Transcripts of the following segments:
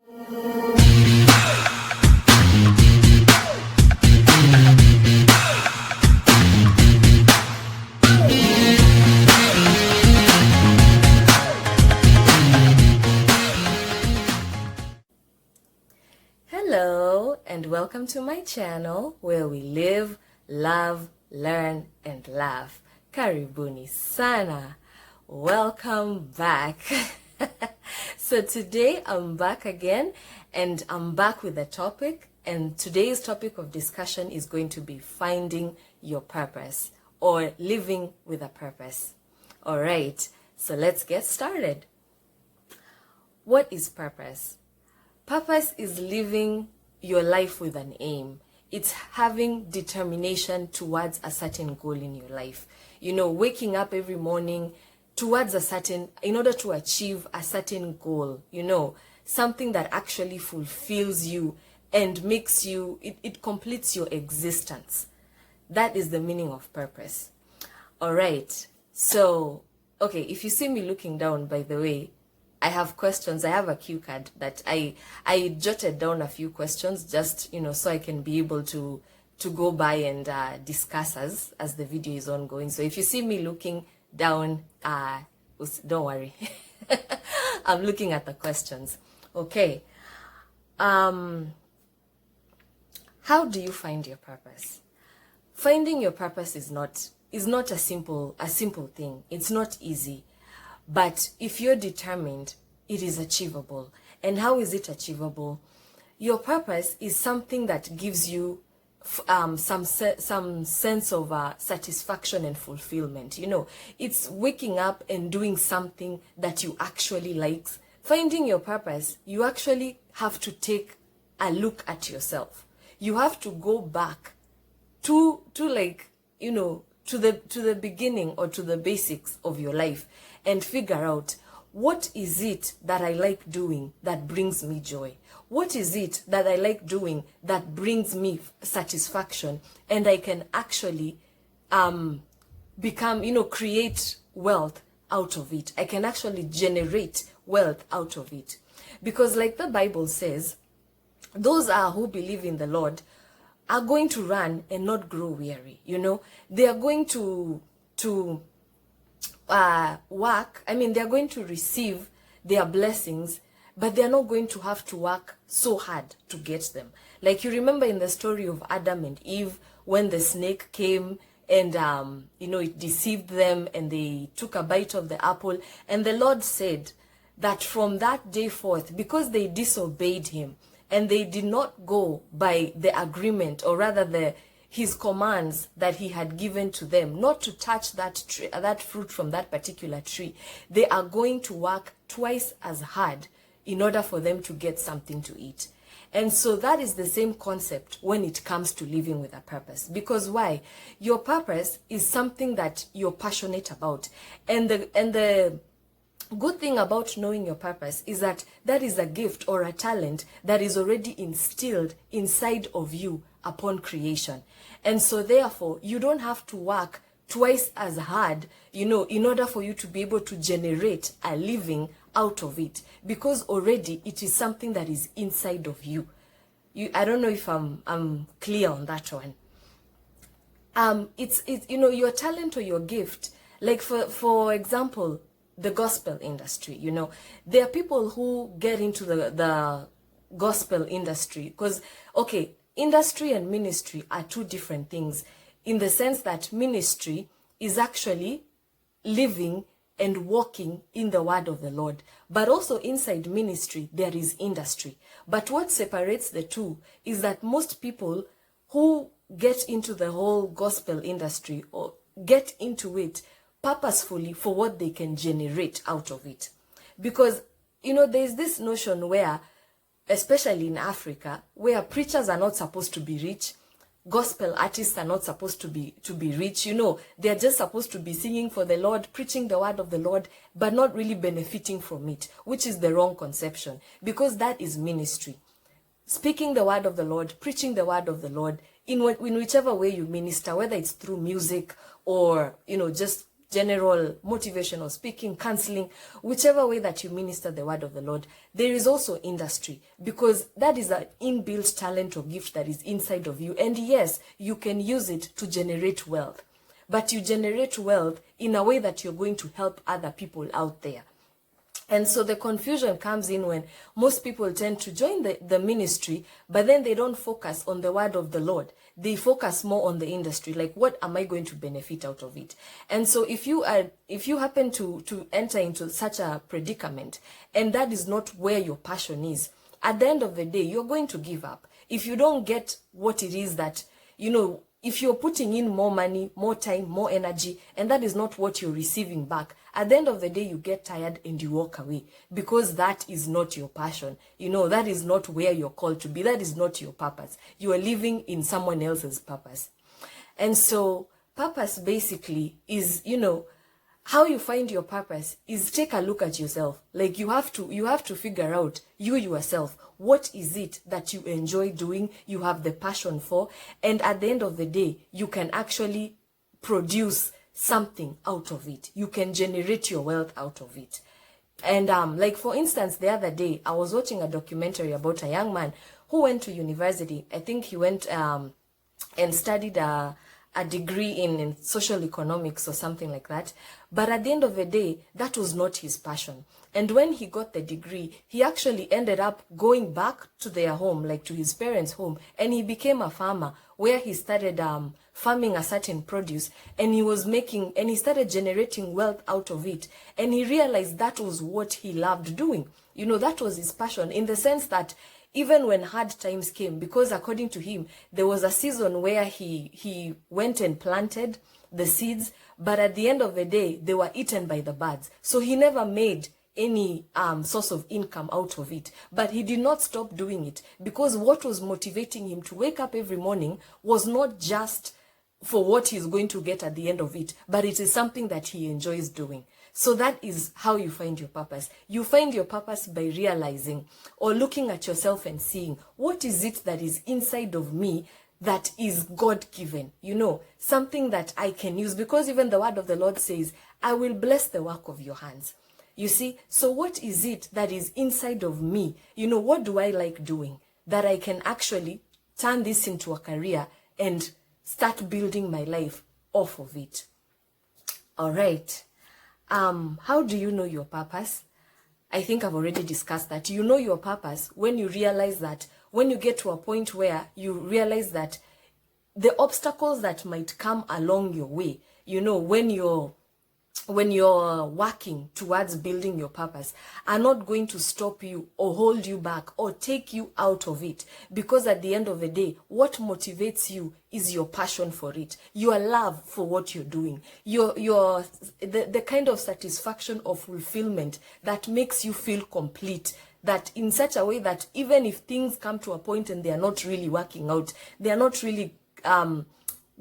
Hello and welcome to my channel where we live, love, learn and laugh. Karibuni sana. Welcome back. So today I'm back again and I'm back with a topic, and today's topic of discussion is going to be finding your purpose or living with a purpose. All right, so let's get started. What is purpose? Purpose is living your life with an aim. It's having determination towards a certain goal in your life. You know, waking up every morning towards in order to achieve a certain goal, you know, something that actually fulfills you and makes you, it completes your existence. That is the meaning of purpose. All right. So, okay, if you see me looking down, by the way, I have questions. I have a cue card that I jotted down a few questions just, you know, so I can be able to go by and discuss as the video is ongoing. So if you see me looking down, don't worry. I'm looking at the questions. Okay. How do you find your purpose? Finding your purpose is not a simple thing. It's not easy. But if you're determined, it is achievable. And how is it achievable? Your purpose is something that gives you some sense of satisfaction and fulfillment. You know, it's waking up and doing something that you actually like. Finding your purpose, you actually have to take a look at yourself. You have to go back to like, you know, to the beginning or to the basics of your life and figure out, what is it that I like doing that brings me joy? What is it that I like doing that brings me satisfaction, and I can actually become, you know, create wealth out of it. I can actually generate wealth out of it. Because like the Bible says, those who believe in the Lord are going to run and not grow weary. You know, they are going to work. I mean, they're going to receive their blessings, but they're not going to have to work so hard to get them. Like you remember in the story of Adam and Eve, when the snake came and you know, it deceived them and they took a bite of the apple, and the Lord said that from that day forth, because they disobeyed him and they did not go by the agreement, or rather his commands that he had given to them, not to touch that tree, that fruit from that particular tree, they are going to work twice as hard in order for them to get something to eat. And so that is the same concept when it comes to living with a purpose. Because why? Your purpose is something that you're passionate about. And the good thing about knowing your purpose is that that is a gift or a talent that is already instilled inside of you upon creation. And so therefore, you don't have to work twice as hard, you know, in order for you to be able to generate a living out of it, because already it is something that is inside of you. I don't know if I'm clear on that one. It's you know, your talent or your gift, like for example, the gospel industry, you know, there are people who get into the gospel industry because, okay, industry and ministry are two different things, in the sense that ministry is actually living and walking in the word of the Lord. But also inside ministry, there is industry. But what separates the two is that most people who get into the whole gospel industry or get into it purposefully for what they can generate out of it. Because, you know, there's this notion where, especially in Africa, where preachers are not supposed to be rich, gospel artists are not supposed to be rich. You know, they're just supposed to be singing for the Lord, preaching the word of the Lord, but not really benefiting from it, which is the wrong conception, because that is ministry. Speaking the word of the Lord, preaching the word of the Lord, in whichever way you minister, whether it's through music or, you know, just general motivational speaking, counseling, whichever way that you minister the word of the Lord. There is also industry, because that is an inbuilt talent or gift that is inside of you. And yes, you can use it to generate wealth, but you generate wealth in a way that you're going to help other people out there. And so the confusion comes in when most people tend to join the ministry, but then they don't focus on the word of the Lord. They focus more on the industry, like, what am I going to benefit out of it? And so if you happen to enter into such a predicament, and that is not where your passion is, at the end of the day, you're going to give up. If you don't get what it is that, if you're putting in more money, more time, more energy, and that is not what you're receiving back, at the end of the day, you get tired and you walk away, because that is not your passion. That is not where you're called to be. That is not your purpose. You are living in someone else's purpose. And so purpose basically is, how you find your purpose is take a look at yourself. Like, you have to figure out yourself. What is it that you enjoy doing, you have the passion for, and at the end of the day, you can actually produce something out of it. You can generate your wealth out of it. And like, for instance, the other day, I was watching a documentary about a young man who went to university. I think he went and studied a degree in social economics or something like that. But at the end of the day, that was not his passion. And when he got the degree, he actually ended up going back to their home, like to his parents' home, and he became a farmer, where he started farming a certain produce, and he started generating wealth out of it. And he realized that was what he loved doing. That was his passion, in the sense that even when hard times came, because according to him, there was a season where he went and planted the seeds, but at the end of the day, they were eaten by the birds. So he never made any source of income out of it. But he did not stop doing it, because what was motivating him to wake up every morning was not just for what he's going to get at the end of it, but it is something that he enjoys doing. So that is how you find your purpose. You find your purpose by realizing or looking at yourself and seeing, what is it that is inside of me that is God-given, something that I can use, because even the word of the Lord says, I will bless the work of your hands. You see, so what is it that is inside of me? What do I like doing that I can actually turn this into a career and start building my life off of it? All right. How do you know your purpose? I think I've already discussed that. You know your purpose when you realize that, when you get to a point where you realize that the obstacles that might come along your way, when you're working towards building your purpose, are not going to stop you or hold you back or take you out of it. Because at the end of the day, what motivates you is your passion for it, your love for what you're doing, the kind of satisfaction or fulfillment that makes you feel complete, that in such a way that even if things come to a point and they are not really working out, they are not really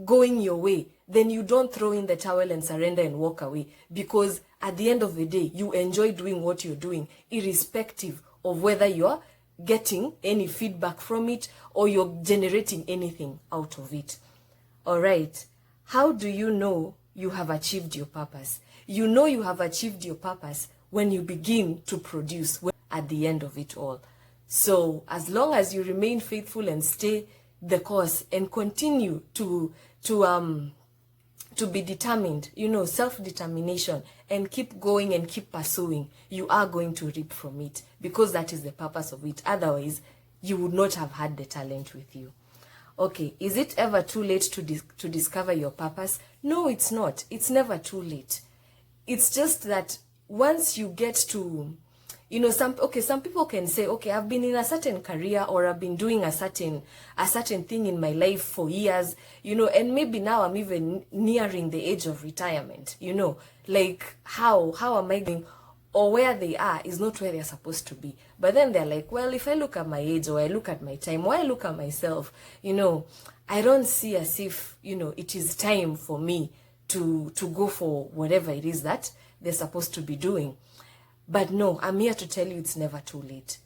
going your way, then you don't throw in the towel and surrender and walk away, because at the end of the day, you enjoy doing what you're doing, irrespective of whether you're getting any feedback from it or you're generating anything out of it. All right. How do you know you have achieved your purpose? You know you have achieved your purpose when you begin to produce at the end of it all. So as long as you remain faithful and stay the course and continue to be determined, self-determination, and keep going and keep pursuing, you are going to reap from it, because that is the purpose of it. Otherwise, you would not have had the talent with you. Okay, is it ever too late to discover your purpose? No, it's not. It's never too late. It's just that once you get to, some people can say, okay, I've been in a certain career, or I've been doing a certain thing in my life for years, and maybe now I'm even nearing the age of retirement, like how am I doing? Or where they are is not where they're supposed to be. But then they're like, well, if I look at my age, or I look at my time, or I look at myself, I don't see as if, it is time for me to go for whatever it is that they're supposed to be doing. But no, I'm here to tell you it's never too late.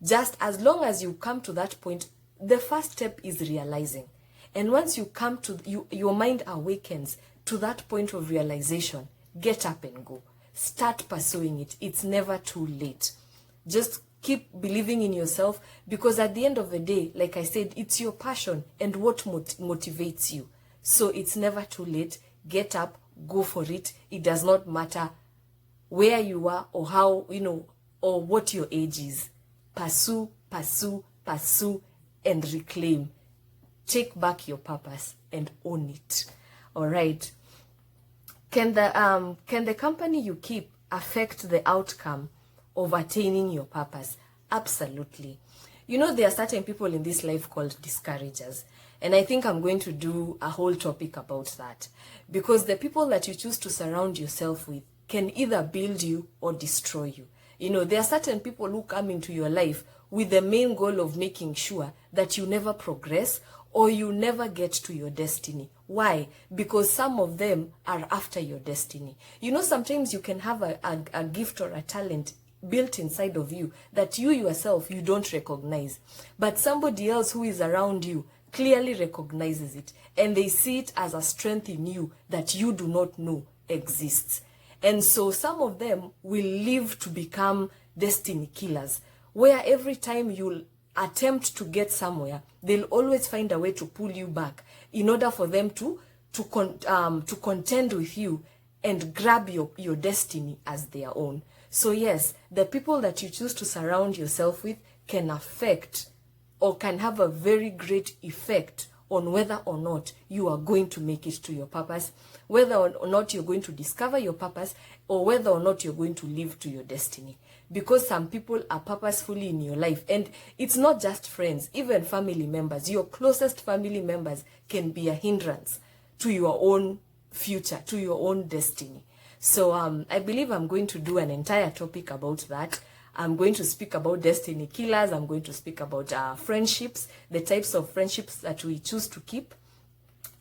Just as long as you come to that point, the first step is realizing. And once you come to, your mind awakens to that point of realization, get up and go. Start pursuing it. It's never too late. Just keep believing in yourself, because at the end of the day, like I said, it's your passion and what motivates you. So it's never too late. Get up, go for it. It does not matter where you are or how, or what your age is. Pursue, pursue, pursue, and reclaim. Take back your purpose and own it. All right. Can the company you keep affect the outcome of attaining your purpose? Absolutely. There are certain people in this life called discouragers. And I think I'm going to do a whole topic about that. Because the people that you choose to surround yourself with can either build you or destroy you. There are certain people who come into your life with the main goal of making sure that you never progress or you never get to your destiny. Why? Because some of them are after your destiny. Sometimes you can have a gift or a talent built inside of you that you yourself, you don't recognize. But somebody else who is around you clearly recognizes it, and they see it as a strength in you that you do not know exists. And so some of them will live to become destiny killers, where every time you'll attempt to get somewhere, they'll always find a way to pull you back in order for them to contend with you and grab your destiny as their own. So yes, the people that you choose to surround yourself with can affect or can have a very great effect on whether or not you are going to make it to your purpose, whether or not you're going to discover your purpose, or whether or not you're going to live to your destiny. Because some people are purposefully in your life, and it's not just friends, even family members. Your closest family members can be a hindrance to your own future, to your own destiny. So I believe I'm going to do an entire topic about that. I'm going to speak about destiny killers. I'm going to speak about friendships, the types of friendships that we choose to keep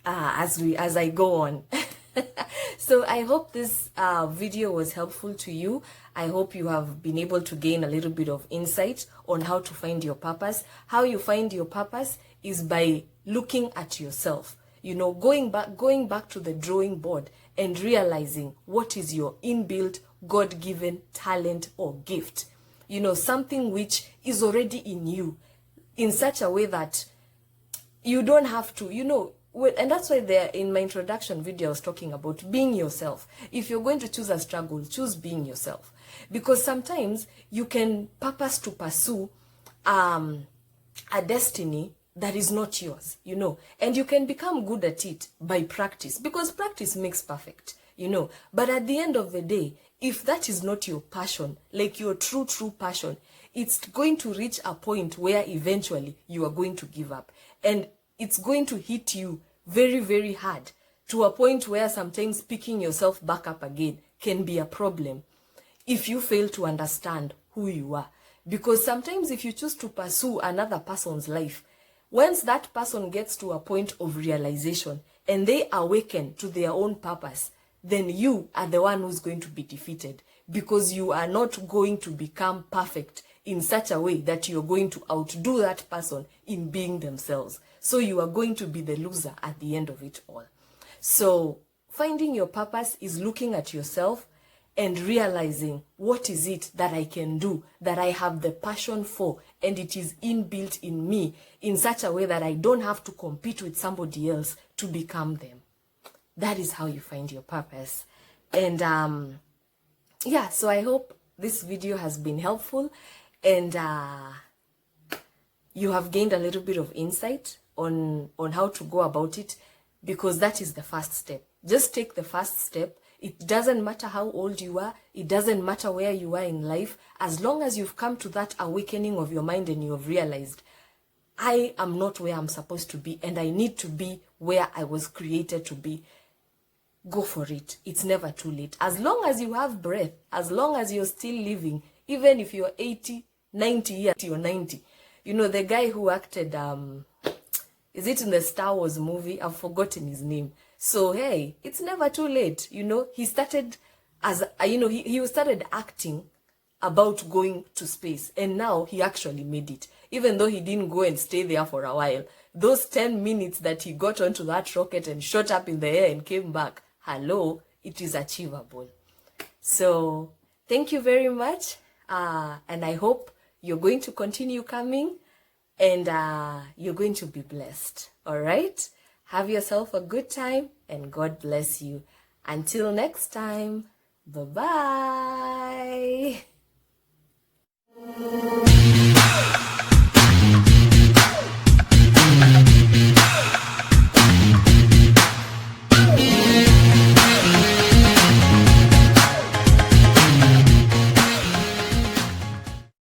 as I go on. So I hope this video was helpful to you. I hope you have been able to gain a little bit of insight on how to find your purpose. How you find your purpose is by looking at yourself. Going back to the drawing board and realizing what is your inbuilt God-given talent or gift. Something which is already in you in such a way that you don't have to, and that's why there in my introduction video I was talking about being yourself. If you're going to choose a struggle, choose being yourself. Because sometimes you can purpose to pursue a destiny that is not yours, and you can become good at it by practice, because practice makes perfect, But at the end of the day, if that is not your passion, like your true passion, it's going to reach a point where eventually you are going to give up. And it's going to hit you very, very hard, to a point where sometimes picking yourself back up again can be a problem if you fail to understand who you are. Because sometimes if you choose to pursue another person's life, once that person gets to a point of realization and they awaken to their own purpose, then you are the one who's going to be defeated, because you are not going to become perfect in such a way that you're going to outdo that person in being themselves. So you are going to be the loser at the end of it all. So finding your purpose is looking at yourself and realizing, what is it that I can do, that I have the passion for, and it is inbuilt in me in such a way that I don't have to compete with somebody else to become them. That is how you find your purpose. And yeah, so I hope this video has been helpful, and you have gained a little bit of insight on how to go about it, because that is the first step. Just take the first step. It doesn't matter how old you are. It doesn't matter where you are in life. As long as you've come to that awakening of your mind and you have realized, I am not where I'm supposed to be, and I need to be where I was created to be. Go for it. It's never too late. As long as you have breath, as long as you're still living, even if you're 80, 90 years, you're 90. The guy who acted, is it in the Star Wars movie? I've forgotten his name. So, hey, it's never too late. He started as, he started acting about going to space, and now he actually made it. Even though he didn't go and stay there for a while, those 10 minutes that he got onto that rocket and shot up in the air and came back, hello, it is achievable. So thank you very much, and I hope you're going to continue coming, and you're going to be blessed. All right, have yourself a good time, and God bless you. Until next time, bye bye.